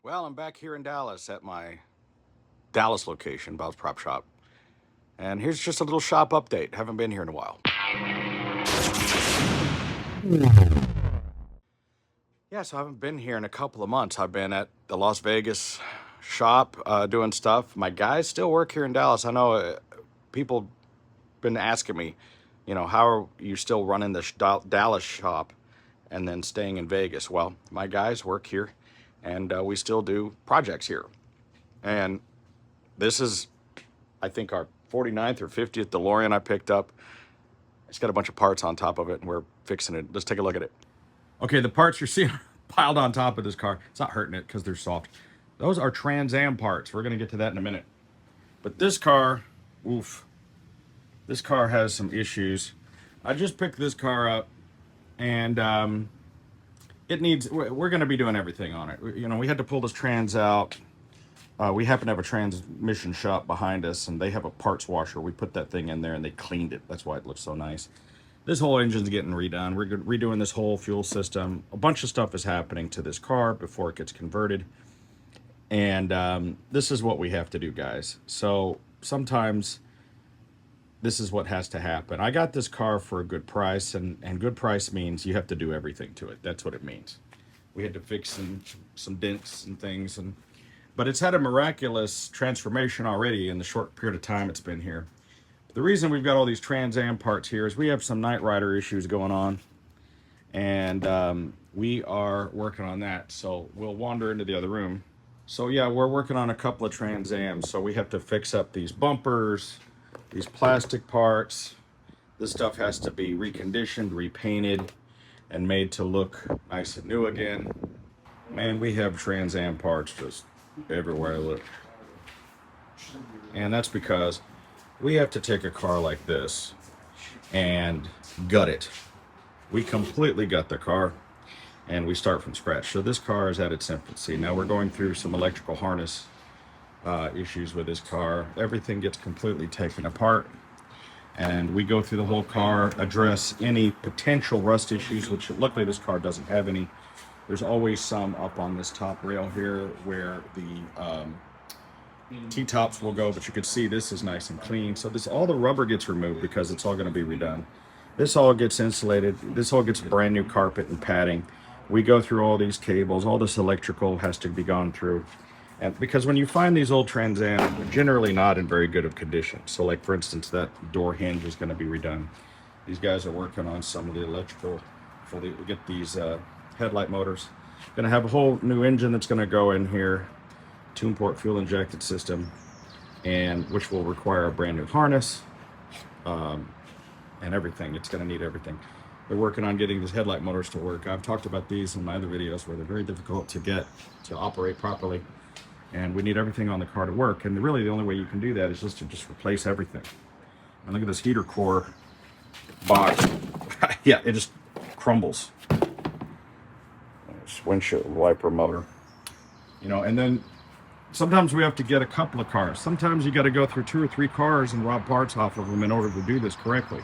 Well, I'm back here in Dallas at my Dallas location, Bob's Prop Shop. And here's just a little shop update. Haven't been here in a while. Yeah, so I haven't been here in a couple of months. I've been at the Las Vegas shop doing stuff. My guys still work here in Dallas. I know people been asking me, how are you still running the Dallas shop and then staying in Vegas? Well, my guys work here and we still do projects here. And this is, I think, our 49th or 50th DeLorean I picked up. It's got a bunch of parts on top of it, and we're fixing it. Let's take a look at it. Okay, the parts you're seeing piled on top of this car, it's not hurting it because they're soft. Those are Trans Am parts. We're going to get to that in a minute. But this car, oof, this car has some issues. I just picked this car up, and it needs, we're going to be doing everything on it. We had to pull this trans out. We happen to have a transmission shop behind us, and they have a parts washer. We put that thing in there, and they cleaned it. That's why it looks so nice. This whole engine's getting redone. We're redoing this whole fuel system. A bunch of stuff is happening to this car before it gets converted. And this is what we have to do, guys. So sometimes this is what has to happen. I got this car for a good price, and good price means you have to do everything to it. That's what it means. We had to fix some dents and things, but it's had a miraculous transformation already in the short period of time it's been here. The reason we've got all these Trans Am parts here is we have some Knight Rider issues going on, and we are working on that. So we'll wander into the other room. So yeah, we're working on a couple of Trans Ams. So we have to fix up these bumpers, these plastic parts. This stuff has to be reconditioned, repainted, and made to look nice and new again. Man, we have Trans Am parts just everywhere I look. And that's because we have to take a car like this and gut it. We completely gut the car and we start from scratch. So this car is at its infancy. Now we're going through some electrical harness issues with this car. Everything gets completely taken apart, and we go through the whole car, address any potential rust issues, which luckily this car doesn't have any. There's always some up on this top rail here where the T-tops will go, but you can see this is nice and clean. So all the rubber gets removed because it's all going to be redone. This all gets insulated. This all gets brand new carpet and padding. We go through all these cables. All this electrical has to be gone through. And because when you find these old Trans Am, they're generally not in very good of condition. So like, for instance, that door hinge is going to be redone. These guys are working on some of the electrical before we get these headlight motors. Going to have a whole new engine that's going to go in here, tune port fuel injected system, and which will require a brand new harness and everything. It's going to need everything. They're working on getting these headlight motors to work. I've talked about these in my other videos where they're very difficult to get to operate properly, and we need everything on the car to work. And really the only way you can do that is just to replace everything. And look at this heater core box. Yeah, it just crumbles. This windshield wiper motor, and then sometimes we have to get a couple of cars. Sometimes you got to go through 2 or 3 cars and rob parts off of them in order to do this correctly.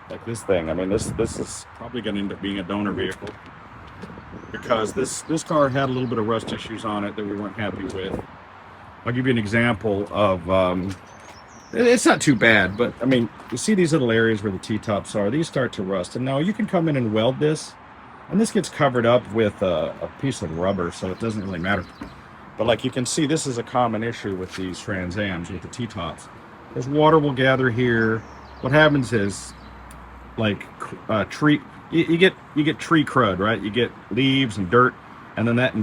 Like this thing. I mean, this is probably going to end up being a donor vehicle because this car had a little bit of rust issues on it that we weren't happy with. I'll give you an example of, it's not too bad, but I mean, you see these little areas where the T-tops are, these start to rust. And now you can come in and weld this, and this gets covered up with a piece of rubber, so it doesn't really matter. But like you can see, this is a common issue with these Trans Ams with the T-tops. There's water will gather here. What happens is, like tree, you get tree crud, right? You get leaves and dirt, and then that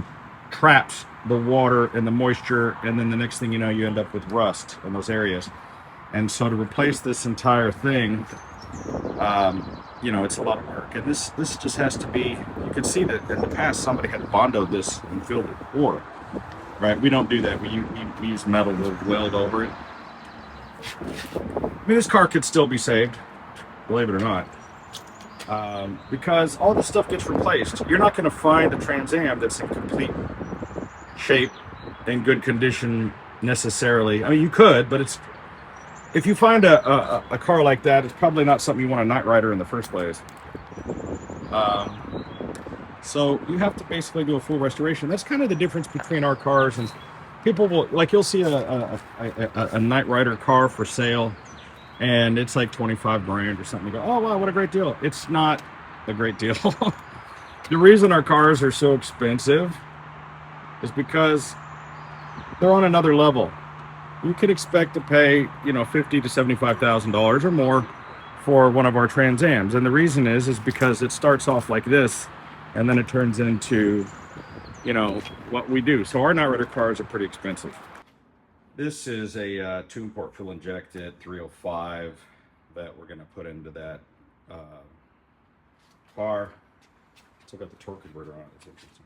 traps the water and the moisture, and then the next thing you know, you end up with rust in those areas. And so to replace this entire thing, it's a lot of work. And this just has to be, you can see that in the past somebody had bondoed this and filled it with water. Right, we don't do that. We use metal to weld over it. I mean, this car could still be saved, believe it or not, because all this stuff gets replaced. You're not going to find a Trans Am that's in complete shape, in good condition necessarily. I mean, you could, but if you find a car like that, it's probably not something you want a Knight Rider in the first place. So you have to basically do a full restoration. That's kind of the difference between our cars and people will like you'll see a Knight Rider car for sale and it's like 25 grand or something. You go, oh wow, what a great deal. It's not a great deal. The reason our cars are so expensive is because they're on another level. You could expect to pay, you know, $50,000 to $75,000 or more for one of our Trans Ams, and the reason is because it starts off like this, and then it turns into, you know, what we do. So our Knight Rider cars are pretty expensive. This is a tune port fuel injected 305 that we're going to put into that uh, car. Still got the torque converter on it. It's interesting.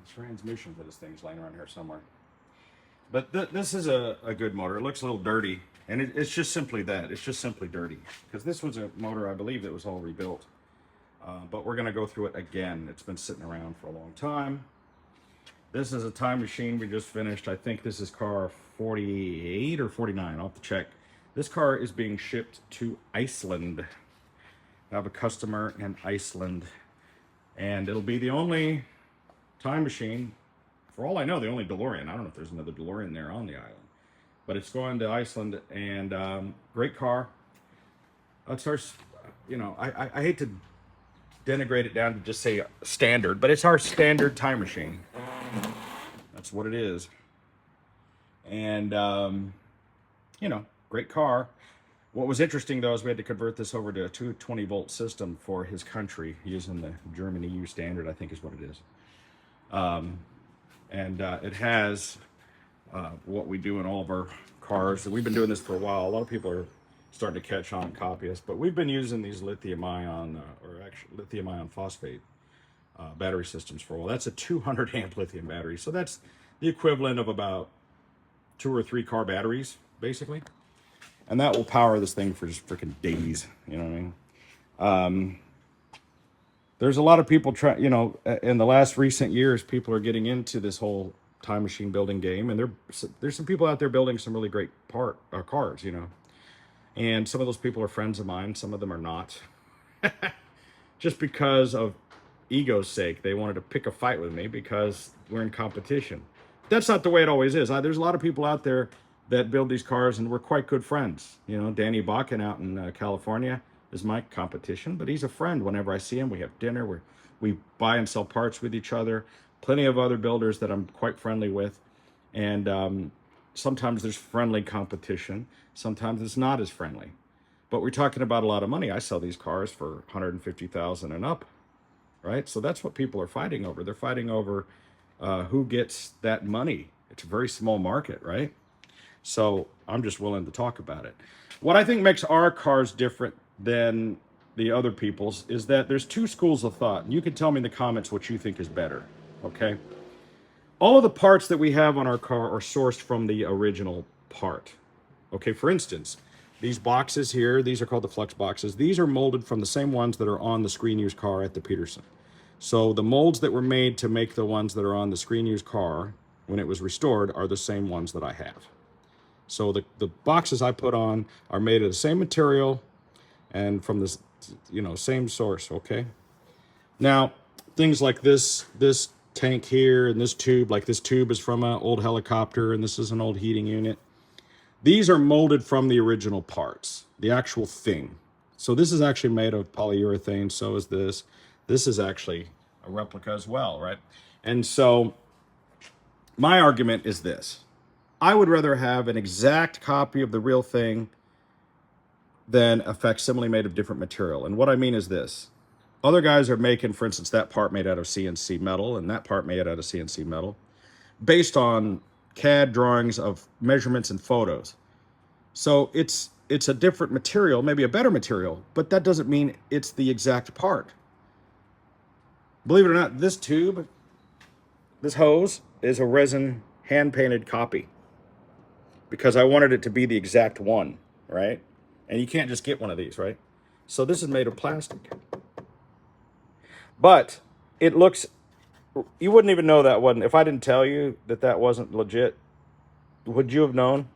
The transmission for this thing's laying around here somewhere. But this is a good motor. It looks a little dirty, and it's just simply that. It's just simply dirty. Because this was a motor, I believe, that was all rebuilt. But we're going to go through it again. It's been sitting around for a long time. This is a time machine we just finished. I think this is car 48 or 49. I'll have to check. This car is being shipped to Iceland. I have a customer in Iceland. And it'll be the only time machine, for all I know, the only DeLorean. I don't know if there's another DeLorean there on the island. But it's going to Iceland, and great car. It's our, you know, I hate to denigrate it down to just say standard, but it's our standard time machine. That's what it is. And, you know, great car. What was interesting, though, is we had to convert this over to a 220-volt system for his country using the German EU standard, I think is what it is. It has what we do in all of our cars. We've been doing this for a while. A lot of people are starting to catch on and copy us, but we've been using these lithium-ion, or actually lithium-ion phosphate battery systems for a while. That's a 200 amp lithium battery. So that's the equivalent of about 2 or 3 car batteries, basically. And that will power this thing for just freaking days. You know what I mean? There's a lot of people you know, in the last recent years, people are getting into this whole time machine building game. And there's some people out there building some really great cars, you know. And some of those people are friends of mine. Some of them are not. Just because of ego's sake, they wanted to pick a fight with me because we're in competition. That's not the way it always is. There's a lot of people out there that build these cars, and we're quite good friends. You know, Danny Bakken out in California is my competition, but he's a friend. Whenever I see him, we have dinner. We buy and sell parts with each other. Plenty of other builders that I'm quite friendly with. And sometimes there's friendly competition. Sometimes it's not as friendly. But we're talking about a lot of money. I sell these cars for $150,000 and up, right? So that's what people are fighting over. They're fighting over who gets that money. It's a very small market, right? So I'm just willing to talk about it. What I think makes our cars different than the other people's is that there's 2 schools of thought. And you can tell me in the comments what you think is better, okay? All of the parts that we have on our car are sourced from the original part. Okay, for instance, these boxes here, these are called the flux boxes. These are molded from the same ones that are on the screen used car at the Peterson. So the molds that were made to make the ones that are on the screen used car when it was restored are the same ones that I have. So the boxes I put on are made of the same material and from this, you know, same source, okay? Now, things like this tank here and this tube, like this tube is from an old helicopter and this is an old heating unit. These are molded from the original parts, the actual thing. So this is actually made of polyurethane, so is this. This is actually a replica as well, right? And so my argument is this. I would rather have an exact copy of the real thing than a facsimile made of different material. And what I mean is this. Other guys are making, for instance, that part made out of CNC metal and that part made out of CNC metal based on CAD drawings of measurements and photos. So it's a different material, maybe a better material, but that doesn't mean it's the exact part. Believe it or not, this tube, this hose, is a resin hand-painted copy because I wanted it to be the exact one, right? And you can't just get one of these, right? So this is made of plastic. But it looks, you wouldn't even know that wasn't, if I didn't tell you that that wasn't legit, would you have known?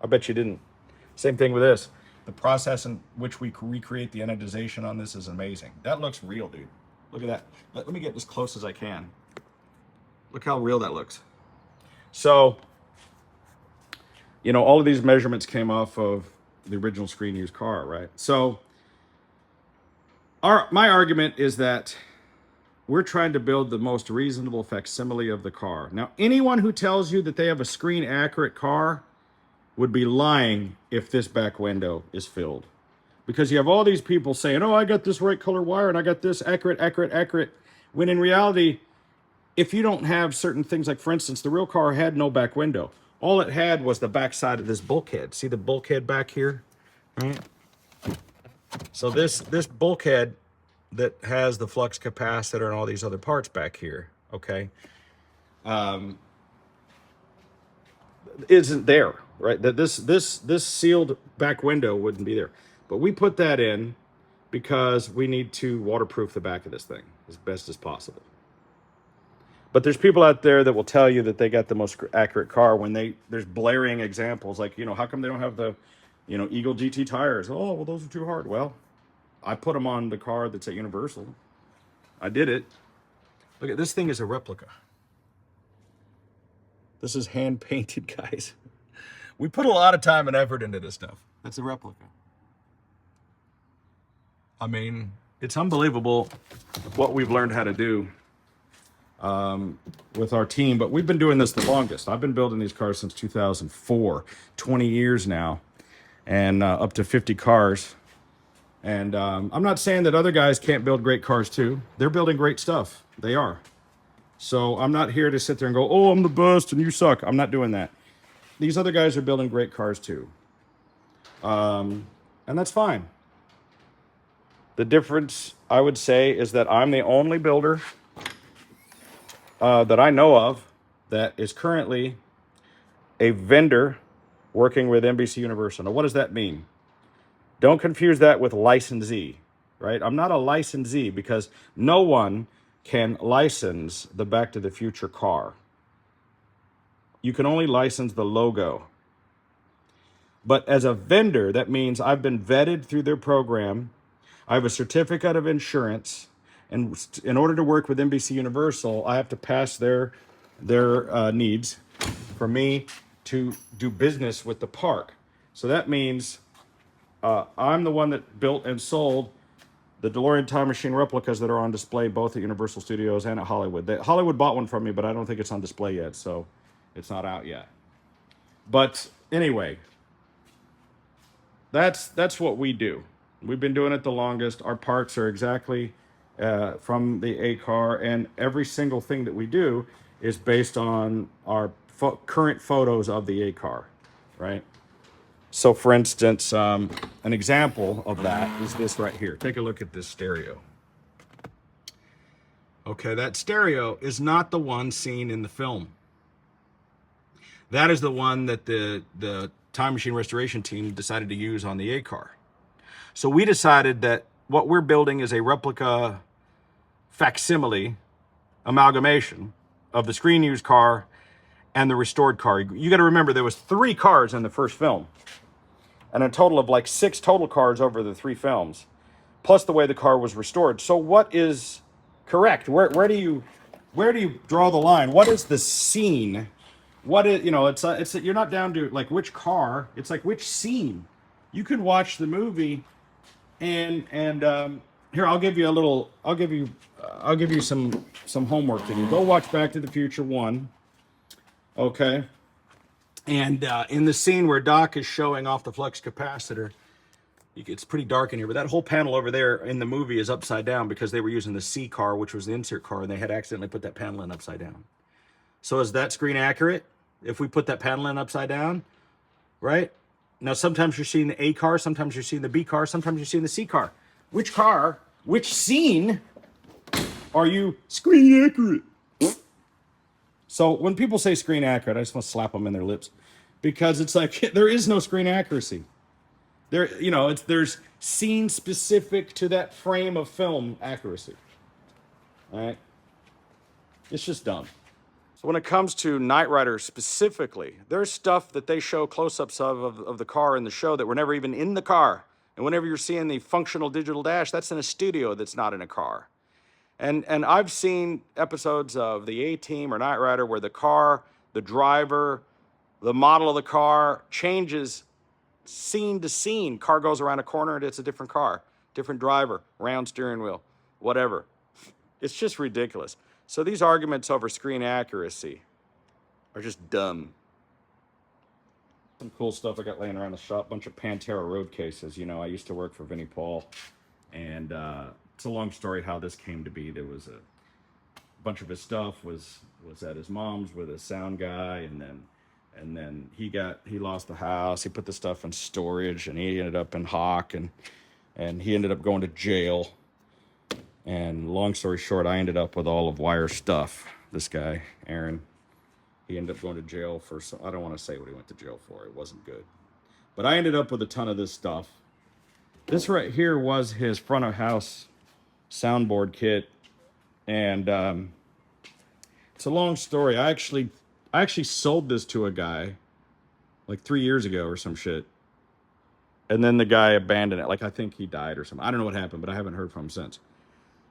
I bet you didn't. Same thing with this. The process in which we recreate the anodization on this is amazing. That looks real, dude. Look at that. Let me get as close as I can. Look how real that looks. So, you know, all of these measurements came off of the original screen used car, right? So my argument is that we're trying to build the most reasonable facsimile of the car. Now, anyone who tells you that they have a screen accurate car would be lying if this back window is filled. Because you have all these people saying, oh, I got this right color wire and I got this accurate. When in reality, if you don't have certain things, like for instance, the real car had no back window. All it had was the back side of this bulkhead. See the bulkhead back here, right? So this bulkhead that has the flux capacitor and all these other parts back here, okay, isn't there, right? That this sealed back window wouldn't be there. But we put that in because we need to waterproof the back of this thing as best as possible. But there's people out there that will tell you that they got the most accurate car when there's blaring examples like, you know, how come they don't have the, you know, Eagle GT tires? Oh, well, those are too hard. Well, I put them on the car that's at Universal. I did it. Look at this thing is a replica. This is hand painted, guys. We put a lot of time and effort into this stuff. That's a replica. I mean, it's unbelievable what we've learned how to do with our team, but we've been doing this the longest. I've been building these cars since 2004, 20 years now, and up to 50 cars. And I'm not saying that other guys can't build great cars too. They're building great stuff. They are. So I'm not here to sit there and go, oh, I'm the best and you suck. I'm not doing that. These other guys are building great cars too. And that's fine. The difference, I would say, is that I'm the only builder that I know of that is currently a vendor working with NBC Universal. Now, what does that mean? Don't confuse that with licensee, right? I'm not a licensee because no one can license the Back to the Future car. You can only license the logo. But as a vendor, that means I've been vetted through their program. I have a certificate of insurance. And in order to work with NBC Universal, I have to pass their needs for me to do business with the park. So that means I'm the one that built and sold the DeLorean Time Machine replicas that are on display both at Universal Studios and at Hollywood. Hollywood bought one from me, but I don't think it's on display yet, so it's not out yet. But anyway, that's what we do. We've been doing it the longest. Our parts are exactly from the A car, and every single thing that we do is based on our current photos of the A car, right? So for instance, an example of that is this right here. Take a look at this stereo. Okay, that stereo is not the one seen in the film. That is the one that the Time Machine Restoration team decided to use on the A car. So we decided that what we're building is a replica facsimile amalgamation of the screen used car and the restored car. You got to remember there was 3 cars in the first film, and a total of like 6 total cars over the 3 films, plus the way the car was restored. So what is correct? Where do you draw the line? What is the scene? What is, you know, it's you're not down to like which car. It's like which scene. You could watch the movie, and here I'll give you some homework to do. Go watch Back to the Future 1. Okay. And in the scene where Doc is showing off the flux capacitor, it's pretty dark in here, but that whole panel over there in the movie is upside down because they were using the C car, which was the insert car, and they had accidentally put that panel in upside down. So is that screen accurate if we put that panel in upside down, right? Now, sometimes you're seeing the A car, sometimes you're seeing the B car, sometimes you're seeing the C car. Which car, which scene are you screen accurate? So when people say screen accurate, I just want to slap them in their lips, because it's like there is no screen accuracy. There's scene specific to that frame of film accuracy. All right, it's just dumb. So when it comes to Knight Rider specifically, there's stuff that they show close-ups of the car in the show that were never even in the car. And whenever you're seeing the functional digital dash, that's in a studio that's not in a car. And I've seen episodes of the A-Team or Knight Rider where the car, the driver, the model of the car changes scene to scene. Car goes around a corner and it's a different car, different driver, round steering wheel, whatever. It's just ridiculous. So these arguments over screen accuracy are just dumb. Some cool stuff I got laying around the shop. Bunch of Pantera road cases. You know, I used to work for Vinnie Paul, and it's a long story how this came to be. There was a bunch of his stuff was at his mom's with a sound guy, and then he lost the house. He put the stuff in storage, and he ended up in Hawk, and he ended up going to jail. And long story short, I ended up with all of Wire's stuff. This guy, Aaron, he ended up going to jail for some, I don't want to say what he went to jail for. It wasn't good. But I ended up with a ton of this stuff. This right here was his front of house soundboard kit. And it's a long story. I actually sold this to a guy like 3 years ago or some shit. And then the guy abandoned it. Like, I think he died or something. I don't know what happened, but I haven't heard from him since.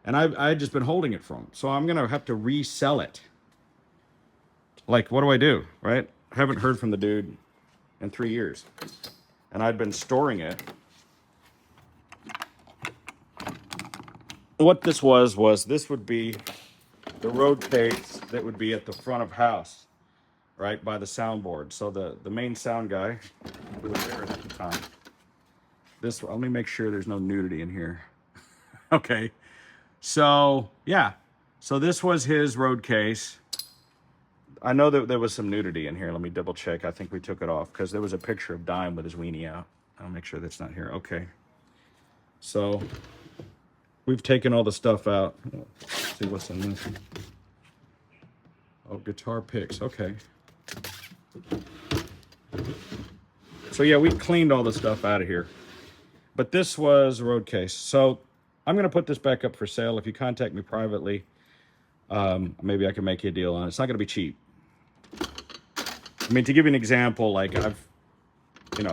And I had just been holding it from him. So I'm going to have to resell it. Like, what do I do, right? I haven't heard from the dude in 3 years. And I'd been storing it. What this was this would be the road case that would be at the front of house, right, by the soundboard. So the main sound guy was there at the time. Let me make sure there's no nudity in here. Okay. So, yeah. So this was his road case. I know that there was some nudity in here. Let me double check. I think we took it off because there was a picture of Dime with his weenie out. I'll make sure that's not here. Okay. So we've taken all the stuff out. Let's see what's in this. Oh, guitar picks. Okay. So yeah, we cleaned all the stuff out of here. But this was a road case. So I'm going to put this back up for sale. If you contact me privately, maybe I can make you a deal on it. It's not going to be cheap. I mean, to give you an example, like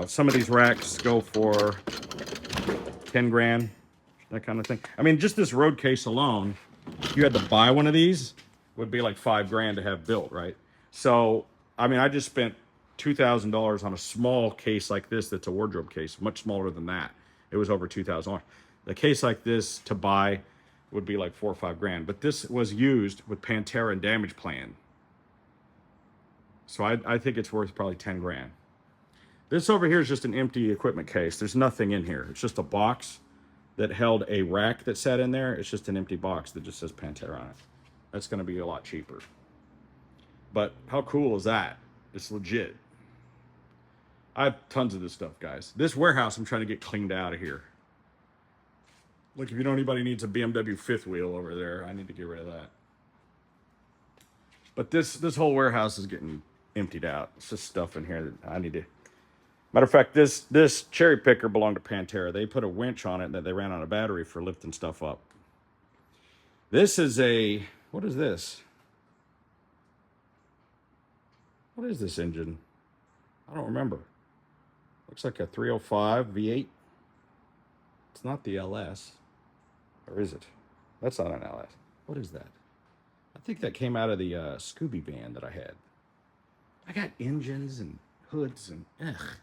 some of these racks go for 10 grand, that kind of thing. I mean, just this road case alone, if you had to buy one of these, would be like $5 grand to have built, right? So, I mean, I just spent $2,000 on a small case like this that's a wardrobe case, much smaller than that. It was over $2,000. The case like this to buy would be like $4 or $5 grand. But this was used with Pantera and Damage Plan. So I think it's worth probably 10 grand. This over here is just an empty equipment case. There's nothing in here. It's just a box that held a rack that sat in there. It's just an empty box that just says Pantera on it. That's going to be a lot cheaper. But how cool is that? It's legit. I have tons of this stuff, guys. This warehouse I'm trying to get cleaned out of here. Look, if you know anybody needs a BMW fifth wheel over there, I need to get rid of that. But this whole warehouse is getting emptied out. It's just stuff in here that I need to... Matter of fact, this cherry picker belonged to Pantera. They put a winch on it that they ran on a battery for lifting stuff up. This is a... What is this? What is this engine? I don't remember. Looks like a 305 V8. It's not the LS. Or is it? That's not an LS. What is that? I think that came out of the Scooby van that I had. I got engines and hoods and ugh.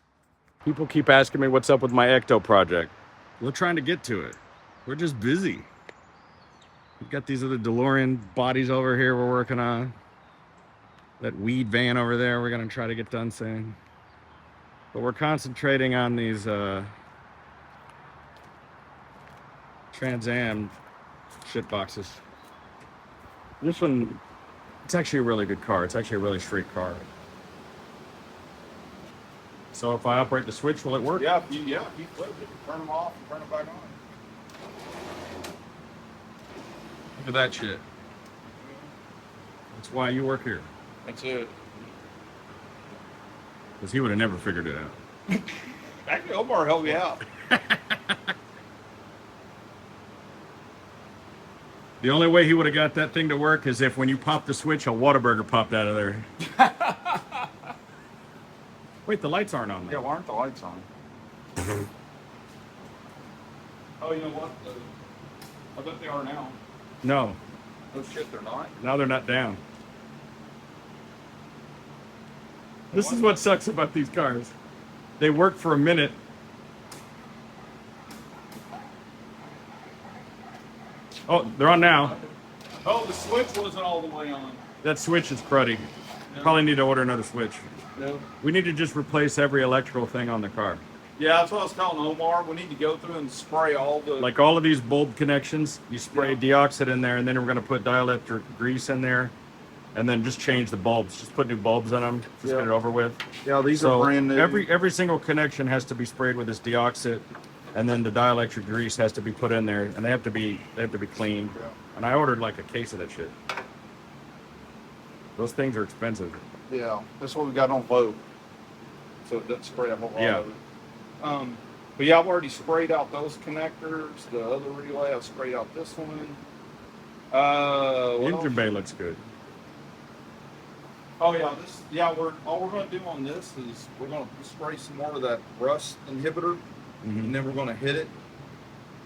People keep asking me what's up with my Ecto project. We're trying to get to it. We're just busy. We've got these other DeLorean bodies over here we're working on. That weed van over there we're going to try to get done soon. But we're concentrating on these Trans Am shit boxes. This one, it's actually a really good car. It's actually a really straight car. So if I operate the switch, will it work? Yeah, if you flip it, turn them off and turn them back on. Look at that shit. That's why you work here. That's it. Because he would have never figured it out. Actually, Omar helped me out. The only way he would have got that thing to work is if when you popped the switch, a Whataburger popped out of there. Wait, the lights aren't on there. Yeah, why aren't the lights on? Oh, you know what? I bet they are now. No, No shit, they're not. now they're not down. This What? is what sucks about these cars. They work for a minute. Oh, they're on now. Oh, the switch wasn't all the way on. That switch is cruddy. No. Probably need to order another switch. No. We need to just replace every electrical thing on the car. Yeah, that's what I was telling Omar. We need to go through and spray all the. Like all of these bulb connections, you spray Yeah. deoxit in there, and then we're going to put dielectric grease in there, and then just change the bulbs. Just put new bulbs in them. Just Yeah. get it over with. Yeah, these So are brand new. every single connection has to be sprayed with this deoxit, and then the dielectric grease has to be put in there, and they have to be clean. Yeah. And I ordered like a case of that shit. Those things are expensive. Yeah, that's what we got on low. So it doesn't spray a whole lot Yeah. of it. But yeah, I've already sprayed out those connectors. The other relay, I've sprayed out this one. The What engine else? bay looks good. Oh yeah, this. Yeah, all we're gonna do on this is we're gonna spray some more of that rust inhibitor, and then we're gonna hit it,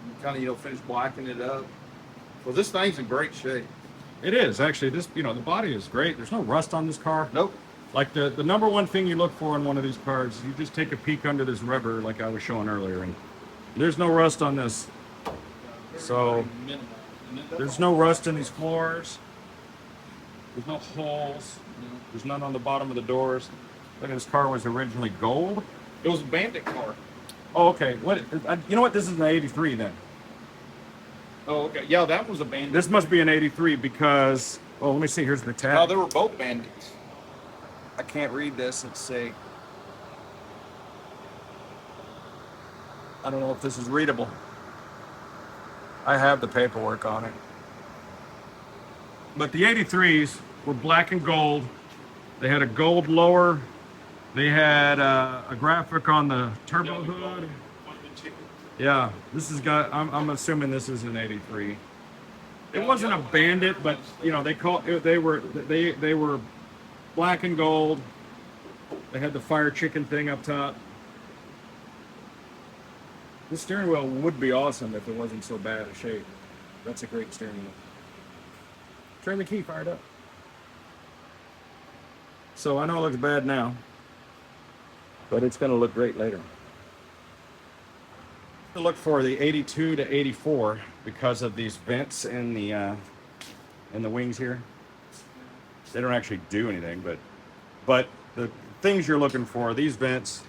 and kind of finish blacking it up. Well, this thing's in great shape. It is actually. This the body is great. There's no rust on this car. Nope. Like the number one thing you look for in one of these cars, you just take a peek under this rubber, like I was showing earlier, and there's no rust on this. So Minimal. And then that's there's all. no rust in these floors. There's no holes. There's none on the bottom of the doors. Look, this car was originally gold. It was a Bandit car. Oh, okay. What? You know what? This is an '83 then. Oh, okay. Yeah, that was a Bandit. This must be an '83 because. Oh, let me see. Here's the No, tag. they were both Bandits. I can't read this. Let's see. I don't know if this is readable. I have the paperwork on it. But the 83s were black and gold. They had a gold lower. They had a graphic on the turbo hood. Yeah, this has got. I'm assuming this is an '83. It wasn't a Bandit, but they were black and gold. They had the fire chicken thing up top. The steering wheel would be awesome if it wasn't so bad a shape. That's a great steering wheel. Turn the key, fired up. So I know it looks bad now, but it's going to look great later. To look for the 82 to 84 because of these vents in the wings here. They don't actually do anything, but the things you're looking for, these vents,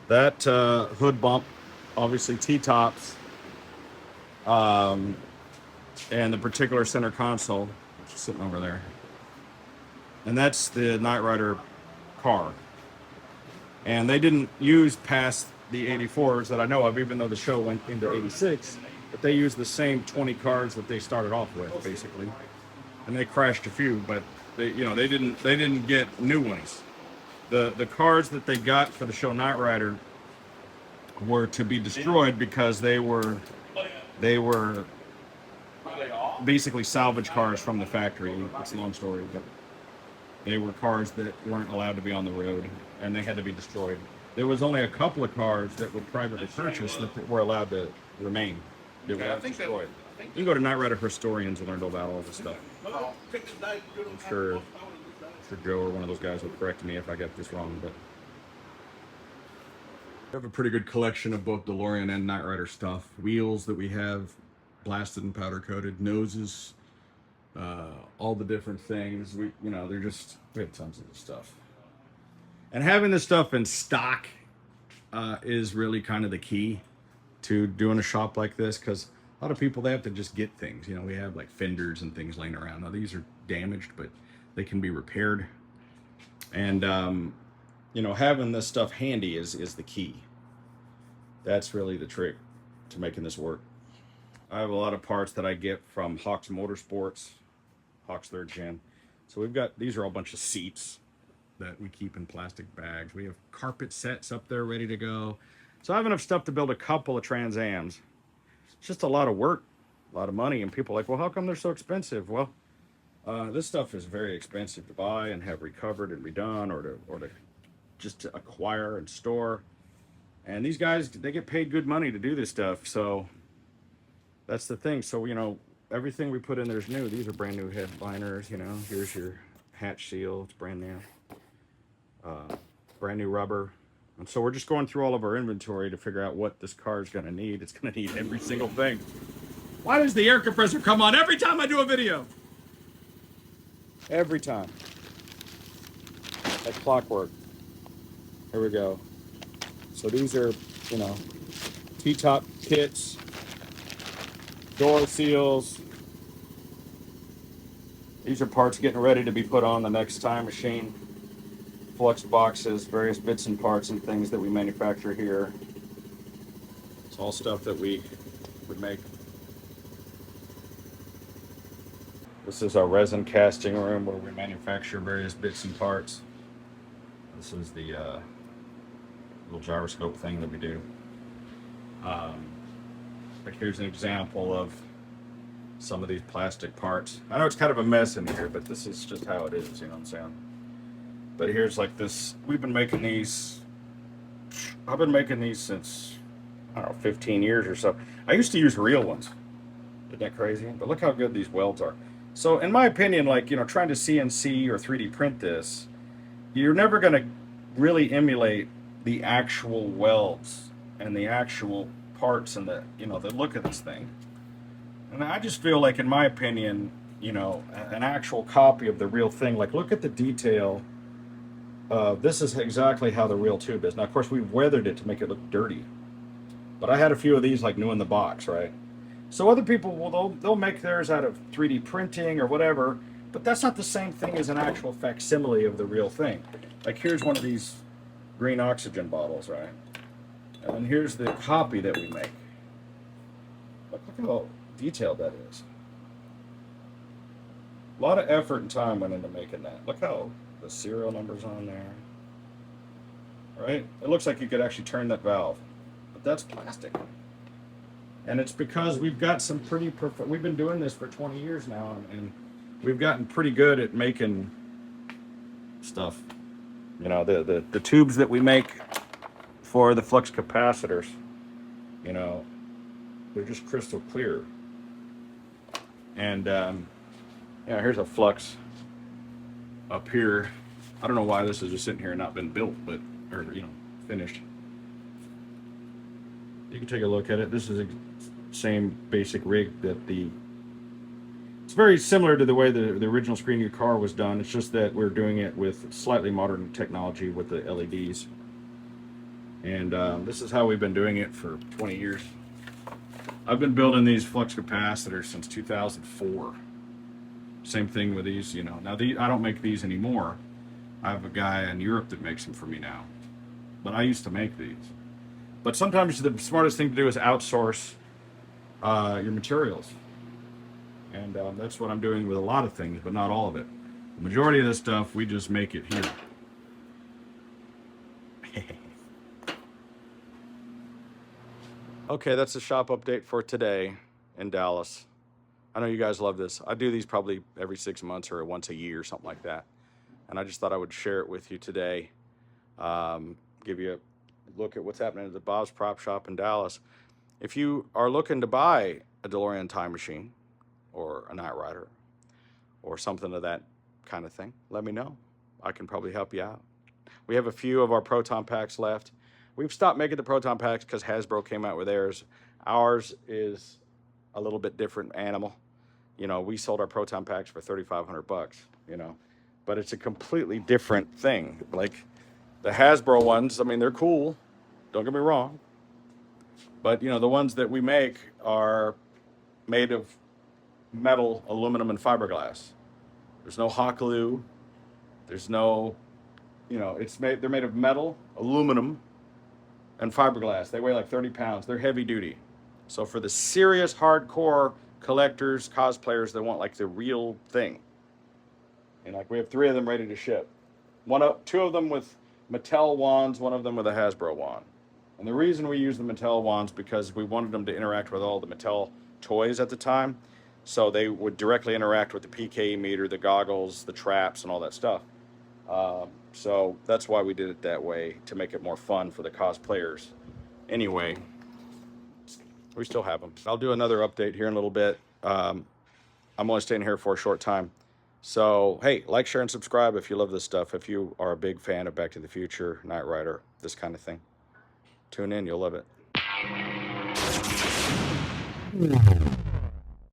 that hood bump, obviously T-tops, and the particular center console, which is sitting over there. And that's the Knight Rider car. And they didn't use past the 84s that I know of, even though the show went into 86, but they used the same 20 cars that they started off with, basically. And they crashed a few, but they didn't get new ones. The cars that they got for the show Knight Rider were to be destroyed because they were basically salvage cars from the factory. It's a long story, but they were cars that weren't allowed to be on the road, and they had to be destroyed. There was only a couple of cars that were privately purchased that were allowed to remain. They were destroyed. You can go to Knight Rider historians and learn about all this stuff. I'm sure Joe or one of those guys will correct me if I get this wrong, but we have a pretty good collection of both DeLorean and Knight Rider stuff. Wheels that we have blasted and powder coated, noses, all the different things. We have tons of this stuff. And having this stuff in stock is really kind of the key to doing a shop like this, because a lot of people, they have to just get things. We have like fenders and things laying around. Now these are damaged, but they can be repaired. And having this stuff handy is the key. That's really the trick to making this work. I have a lot of parts that I get from Hawks Motorsports, Hawks 3rd Gen. So these are all a bunch of seats that we keep in plastic bags. We have carpet sets up there ready to go. So I have enough stuff to build a couple of Trans Ams. It's just a lot of work, a lot of money, and people are like, well, how come they're so expensive? Well, this stuff is very expensive to buy and have recovered and redone, or to just to acquire and store. And these guys, they get paid good money to do this stuff. So that's the thing. So, everything we put in there is new. These are brand new headliners, you know. Here's your hatch seal, it's brand new. Brand new rubber. And so we're just going through all of our inventory to figure out what this car is going to need. It's going to need every single thing. Why does the air compressor come on every time I do a video? Every time. Like clockwork. Here we go. So these are, you know, T-top kits, door seals. These are parts getting ready to be put on the next time machine. Flux boxes, various bits and parts and things that we manufacture here. It's all stuff that we would make. This is our resin casting room where we manufacture various bits and parts. This is the little gyroscope thing that we do. Like here's an example of some of these plastic parts. I know it's kind of a mess in here, but this is just how it is, you know what I'm saying? But here's like this, we've been making these, I've been making these since, I don't know, 15 years or so. I used to use real ones. Isn't that crazy? But look how good these welds are. So in my opinion, like, you know, trying to CNC or 3D print this, you're never going to really emulate the actual welds and the actual parts and the, you know, the look of this thing. And I just feel like, in my opinion, you know, an actual copy of the real thing, like look at the detail. This is exactly how the real tube is. Now, of course, we've weathered it to make it look dirty. But I had a few of these like new in the box, right? So other people, well, they'll make theirs out of 3D printing or whatever, but that's not the same thing as an actual facsimile of the real thing. Like here's one of these green oxygen bottles, right? And then here's the copy that we make. Look how detailed that is. A lot of effort and time went into making that. Look how the serial number's on there. Right? It looks like you could actually turn that valve, but that's plastic. And it's because we've got some pretty we've been doing this for 20 years now, and we've gotten pretty good at making stuff. You know, the tubes that we make for the flux capacitors, you know, they're just crystal clear. And yeah, here's a flux up here. I don't know why this is just sitting here and not been built, but, or, you know, finished. You can take a look at it. This is the same basic rig that it's very similar to the way the original screen of your car was done. It's just that we're doing it with slightly modern technology with the LEDs. And this is how we've been doing it for 20 years. I've been building these flux capacitors since 2004. Same thing with these, you know. Now, I don't make these anymore. I have a guy in Europe that makes them for me now. But I used to make these. But sometimes the smartest thing to do is outsource your materials. And that's what I'm doing with a lot of things, but not all of it. The majority of this stuff, we just make it here. Okay, that's the shop update for today in Dallas. I know you guys love this. I do these probably every 6 months or once a year, something like that. And I just thought I would share it with you today. Give you a look at what's happening at the Bob's Prop Shop in Dallas. If you are looking to buy a DeLorean time machine or a Knight Rider or something of that kind of thing, let me know. I can probably help you out. We have a few of our Proton packs left. We've stopped making the Proton packs because Hasbro came out with theirs. Ours is a little bit different animal. You know, we sold our Proton packs for $3,500, you know, but it's a completely different thing. Like the Hasbro ones, I mean, they're cool. Don't get me wrong. But, you know, the ones that we make are made of metal, aluminum, and fiberglass. There's no hot glue. There's no, you know, they're made of metal, aluminum, and fiberglass. They weigh like 30 pounds. They're heavy duty. So for the serious hardcore collectors, cosplayers that want like the real thing. And like we have 3 of them ready to ship. 2 of them with Mattel wands, 1 of them with a Hasbro wand. And the reason we use the Mattel wands because we wanted them to interact with all the Mattel toys at the time. So they would directly interact with the PKE meter, the goggles, the traps, and all that stuff. So that's why we did it that way, to make it more fun for the cosplayers. Anyway, we still have them. I'll do another update here in a little bit. I'm only staying here for a short time. So, hey, like, share, and subscribe if you love this stuff. If you are a big fan of Back to the Future, Knight Rider, this kind of thing. Tune in, you'll love it.